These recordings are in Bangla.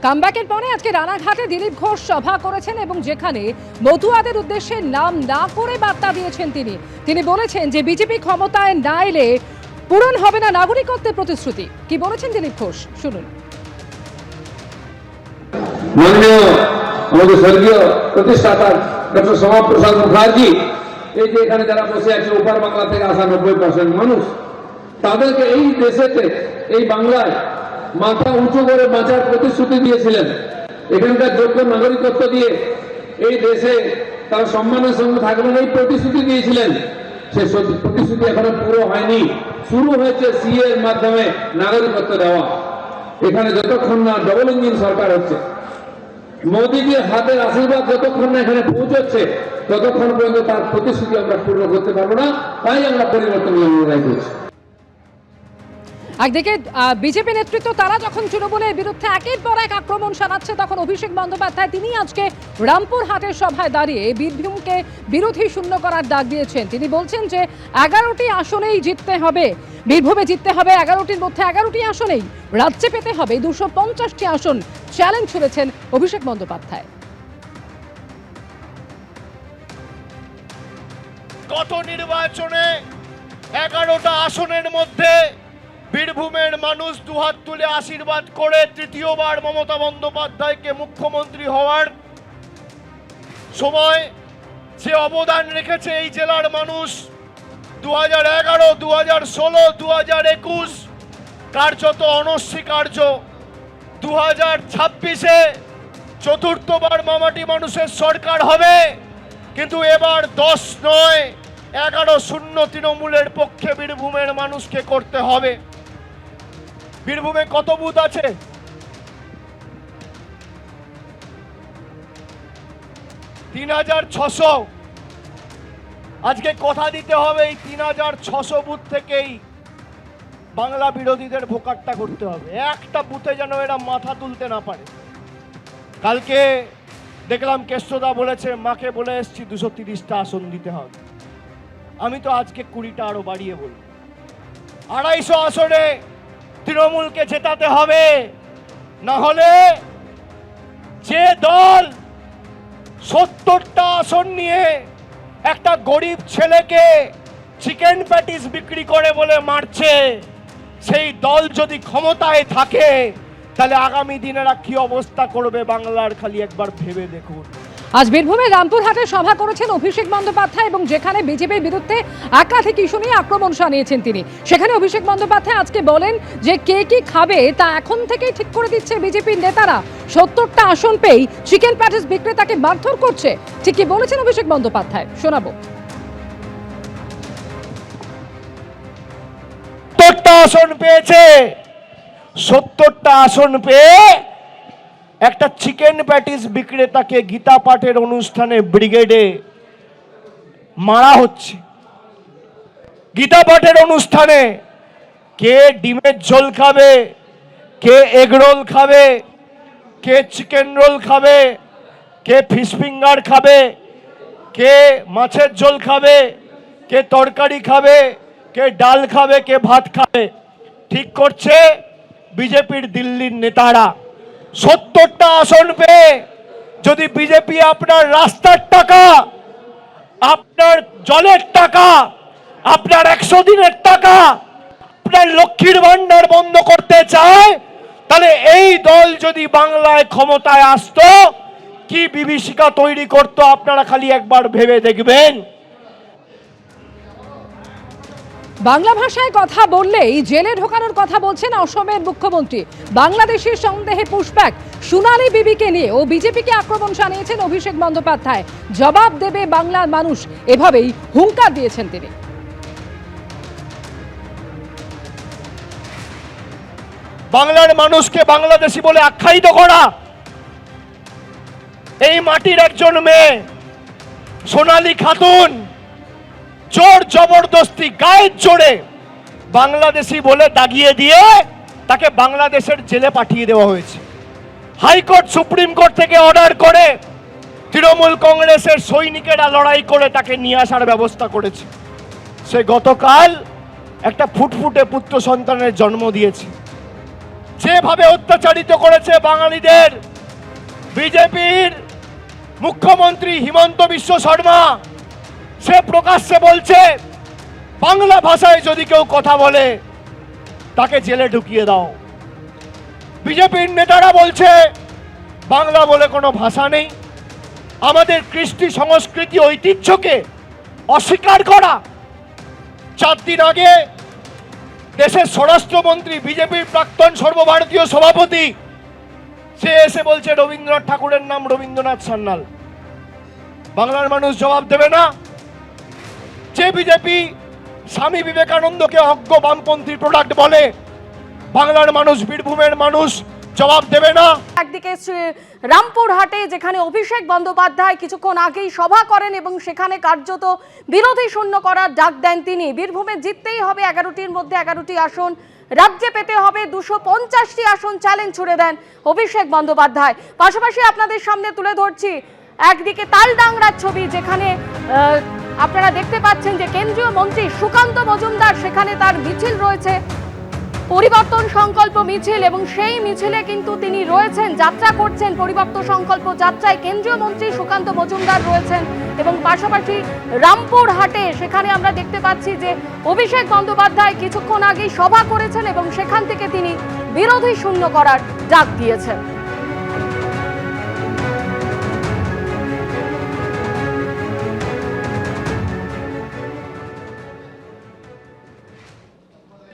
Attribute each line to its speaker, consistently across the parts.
Speaker 1: কামব্যাকের পরে আজকে রানাঘাটে দিলীপ ঘোষ সভা করেছেন এবং যেখানে মতুয়াদের উদ্দেশ্যে নাম না করে বার্তা দিয়েছেন তিনি বলেছেন যে বিজেপি ক্ষমতায় না এলে পূরণ হবে না নাগরিকত্বের প্রতিশ্রুতি। কি বলেছেন দিলীপ ঘোষ শুনুন।
Speaker 2: মাননীয় আমাদের স্বর্গীয় প্রতিষ্ঠাতা ডক্টর শ্যামাপ্রসাদ মুখার্জি এই যে এখানে যারা বসে আছে ওপার বাংলা থেকে আসা 90% মানুষ, তাদেরকে এই দেশেতে এই বাংলায় মাথা উঁচু করে বাঁচার প্রতিশ্রুতি দিয়েছিলেন। এখানকার যোগ্য নাগরিকত্ব দিয়ে এই দেশে তারা সম্মানের সঙ্গে থাকবেন এই প্রতিশ্রুতি দিয়েছিলেন। সে প্রতিশ্রুতি এখনো পুরো হয়নি। শুরু হয়েছে সিএ এর মাধ্যমে নাগরিকত্ব দেওয়া। এখানে যতক্ষণ না ডবল ইঞ্জিন সরকার হচ্ছে, মোদীজির হাতের আশীর্বাদ যতক্ষণ না এখানে পৌঁছচ্ছে ততক্ষণ পর্যন্ত তার প্রতিশ্রুতি আমরা পূর্ণ করতে পারবো না। তাই আমরা পরিবর্তনের অনুযায়ী করছি।
Speaker 1: একদিকে বিজেপি নেতৃত্ব তারা যখন তৃণমূলের বিরুদ্ধে একের পর এক আক্রমণ শানাচ্ছে, তখন অভিষেক বন্দ্যোপাধ্যায় তিনি আজকে রামপুরহাটের সভায় দাঁড়িয়ে বীরভূমকে বিরোধী শূন্য করার ডাক দিয়েছেন। তিনি বলছেন যে 11টি আসনেই জিততে হবে, বীরভূমে জিততে হবে 11টির মধ্যে 11টি আসনেই, রাজ্যে পেতে হবে 250টি আসন। চ্যালেঞ্জ ছুড়েছেন অভিষেক বন্দ্যোপাধ্যায়।
Speaker 3: গত নির্বাচনে 11টা আসনের মধ্যে বীরভূমের মানুষ দুহাত তুলে আশীর্বাদ করে তৃতীয়বার মমতা বন্দ্যোপাধ্যায়কে মুখ্যমন্ত্রী হওয়ার সময় যে অবদান রেখেছে এই জেলার মানুষ 2011, 2016, 2021 কার্যত অনস্বীকার্য। 2026-এ চতুর্থবার মামাটি মানুষের সরকার হবে, কিন্তু এবার 10 নয় 11-0 তৃণমূলের পক্ষে বীরভূমের মানুষকে করতে হবে। বীরভূমে কত বুথ আছে? 3600। আজকে কথা দিতে হবে এই 3600 বুথ থেকেই বাংলা বিরোধীদের ভোকাট্টা করতে হবে। একটা বুথে যেন এরা মাথা তুলতে না পারে। কালকে দেখলাম কেষ্টদা বলেছে মাকে বলে এসছি 230টা আসন দিতে হবে। আমি তো আজকে 20টা আরো বাড়িয়ে বলব। 250 আসনে তৃণমূলকে জেতাতে হবে, না হলে যে দল 70টা আসন নিয়ে একটা গরিব ছেলেকে চিকেন প্যাটিস বিক্রি করে বলে মারছে, সেই দল যদি ক্ষমতায় থাকে তাহলে আগামী দিনেরা কি অবস্থা করবে বাংলার খালি একবার ভেবে দেখুন।
Speaker 1: আজ বীরভূমের রামপুরহাটে সভা করেছেন অভিষেক বন্দ্যোপাধ্যায় এবং যেখানে বিজেপির বিরুদ্ধে একাধিক ইস্যু নিয়ে আক্রমণ শানিয়েছেন তিনি। সেখানে অভিষেক বন্দ্যোপাধ্যায় আজকে বলেন যে কে কি খাবে তা এখন থেকেই ঠিক করে দিচ্ছে বিজেপির নেতারা। 70টা আসন পেয়েই চিকেন প্যাটিস বিক্রেতাকে মারধর করছে। ঠিক কি বলেছেন অভিষেক বন্দ্যোপাধ্যায় শোনাবো।
Speaker 3: 70টা আসন পেয়েছে, 70টা আসন পেয়ে একটা চিকেন প্যাটিস বিক্রেতাকে গীতা পাঠের অনুষ্ঠানে ব্রিগেডে মারা হচ্ছে। গীতা পাঠের অনুষ্ঠানে কে ডিমের ঝোল খাবে, কে এগ রোল খাবে, কে চিকেন রোল খাবে, কে ফিশ ফিঙ্গার খাবে, কে মাছের ঝোল খাবে, কে তরকারি খাবে, কে ডাল খাবে, কে ভাত খাবে, ঠিক করছে বিজেপির দিল্লির নেতারা। 70টা আসন পেয়ে যদি বিজেপি আপনার রাস্তার টাকা, আপনার জলের টাকা, আপনার 100 দিনের টাকা, আপনার লক্ষ্মীর ভান্ডার বন্ধ করতে চায়, তাহলে এই দল যদি বাংলায় ক্ষমতায় আসতো কি বিভীষিকা তৈরি করতো আপনারা খালি একবার ভেবে দেখবেন।
Speaker 1: বাংলা ভাষায় কথা বললেই জেলে ঢোকানোর কথা বলছেন অসমের মুখ্যমন্ত্রী। বাংলাদেশের সন্দেহে পুশব্যাক সোনালী বিবিকে নিয়ে ও বিজেপিকে আক্রমণ শানিয়েছেন অভিষেক বন্দ্যোপাধ্যায়। জবাব দেবে বাংলার মানুষ, এভাবেই হুঙ্কার দিয়েছেন তিনি।
Speaker 3: বাংলার মানুষকে বাংলাদেশি বলে আখ্যায়িত করা, এই মাটির একজন মেয়ে সোনালী খাতুন জোর জবরদস্তি গায়ের জোরে বাংলাদেশি বলে দাগিয়ে দিয়ে তাকে বাংলাদেশের জেলে পাঠিয়ে দেওয়া হয়েছে। হাইকোর্ট সুপ্রিম কোর্ট থেকে অর্ডার করে তৃণমূল কংগ্রেসের সৈনিকেরা লড়াই করে তাকে নিয়ে আসার ব্যবস্থা করেছে। সে গতকাল একটা ফুটফুটে পুত্র সন্তানের জন্ম দিয়েছে। যেভাবে অত্যাচারিত করেছে বাঙালিদের বিজেপির মুখ্যমন্ত্রী হিমন্ত বিশ্ব শর্মা, সে প্রকাশ্যে বলছে বাংলা ভাষায় যদি কেউ কথা বলে তাকে জেলে ঢুকিয়ে দাও। বিজেপির নেতারা বলছে বাংলা বলে কোনো ভাষা নেই। আমাদের কৃষ্টি সংস্কৃতি ঐতিহ্যকে অস্বীকার করা। 4 দিন আগে দেশের স্বরাষ্ট্রমন্ত্রী বিজেপির প্রাক্তন সর্বভারতীয় সভাপতি সে এসে বলছে রবীন্দ্রনাথ ঠাকুরের নাম রবীন্দ্রনাথ সান্যাল। বাংলার মানুষ জবাব দেবে না? যে বিজেপি স্বামী বিবেকানন্দকে অজ্ঞ বামপন্থী প্রোডাক্ট বলে, বাংলার মানুষ, বীরভূমের মানুষ জবাব দেবে না?
Speaker 4: একদিকে রামপুরহাটে যেখানে অভিষেক বন্দ্যোপাধ্যায় কিছুক্ষণ আগেই সভা করেন এবং সেখানে কার্যত বিরোধী শূন্য করার ডাক দেন তিনি। বীরভূমে জিততেই হবে 11টির মধ্যে 11টি আসন, রাজ্যে পেতে হবে 250টি আসন, চ্যালেঞ্জ ছুড়ে দেন অভিষেক বন্দ্যোপাধ্যায়। পাশাপাশি আপনাদের সামনে তুলে ধরছি একদিকে তালডাংরার ছবি, যেখানে আপনারা দেখতে পাচ্ছেন যে কেন্দ্রীয় মন্ত্রী সুকান্ত মজুমদার, সেখানে তার মিছিল রয়েছে, পরিবর্তন সংকল্প মিছিল, এবং সেই মিছিলে কিন্তু তিনি রয়েছেন, যাত্রা করছেন। পরিবর্তন সংকল্প যাত্রায় কেন্দ্রীয় মন্ত্রী সুকান্ত মজুমদার রয়েছেন। এবং পাশাপাশি রামপুরহাটে সেখানে আমরা দেখতে পাচ্ছি যে অভিষেক বন্দ্যোপাধ্যায় কিছুক্ষণ আগেই সভা করেছেন এবং সেখান থেকে তিনি বিরোধী শূন্য করার ডাক দিয়েছেন।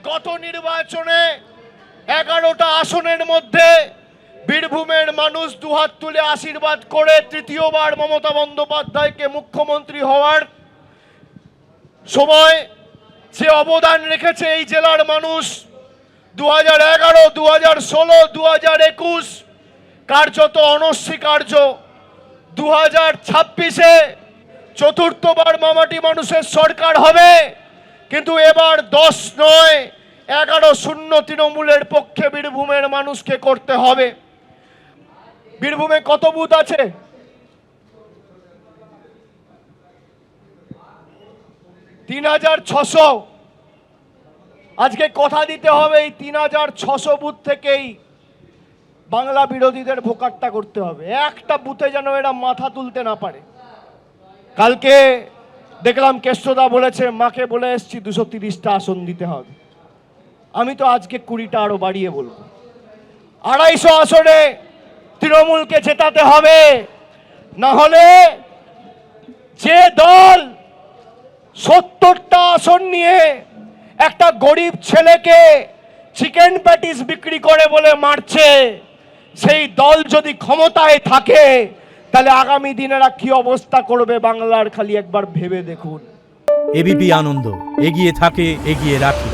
Speaker 3: গত নির্বাচনে 11টা আসনের মধ্যে বীরভূমের মানুষ দুহাত তুলে আশীর্বাদ করে তৃতীয়বার মমতা বন্দ্যোপাধ্যায়কে মুখ্যমন্ত্রী হওয়ার সময় যে অবদান রেখেছে এই জেলার মানুষ, 2011, 2016, 2021 কার্যত অনস্বীকার্য। 2026-এ চতুর্থবার মামাটি মানুষের সরকার হবে, কিন্তু এবার 10 নয় 11 তৃণমূলের পক্ষে বীরভূমের মানুষকে করতে হবে। বীরভূমে কত বুথ আছে? 3600। আজকে কথা দিতে হবে এই 3600 বুথ থেকেই বাংলা বিরোধীদের ভোকাট্টা করতে হবে। একটা বুথে যেন এরা মাথা তুলতে না পারে। কালকে দেখলাম কেষ্টদা বলেছে মাকে বলে এসছি 230টা আসন দিতে হবে। আমি তো আজকে 20টা আরো বাড়িয়ে বলবো। 250 আসনে তৃণমূলকে জেতাতে হবে, না হলে যে দল 70টা আসন নিয়ে একটা গরিব ছেলেকে চিকেন প্যাটিস বিক্রি করে বলে মারছে, সেই দল যদি ক্ষমতায় থাকে তাহলে আগামী দিনেরা কি অবস্থা করবে বাংলার খালি একবার ভেবে দেখুন।
Speaker 5: এবিপি আনন্দ, এগিয়ে থাকে, এগিয়ে রাখে।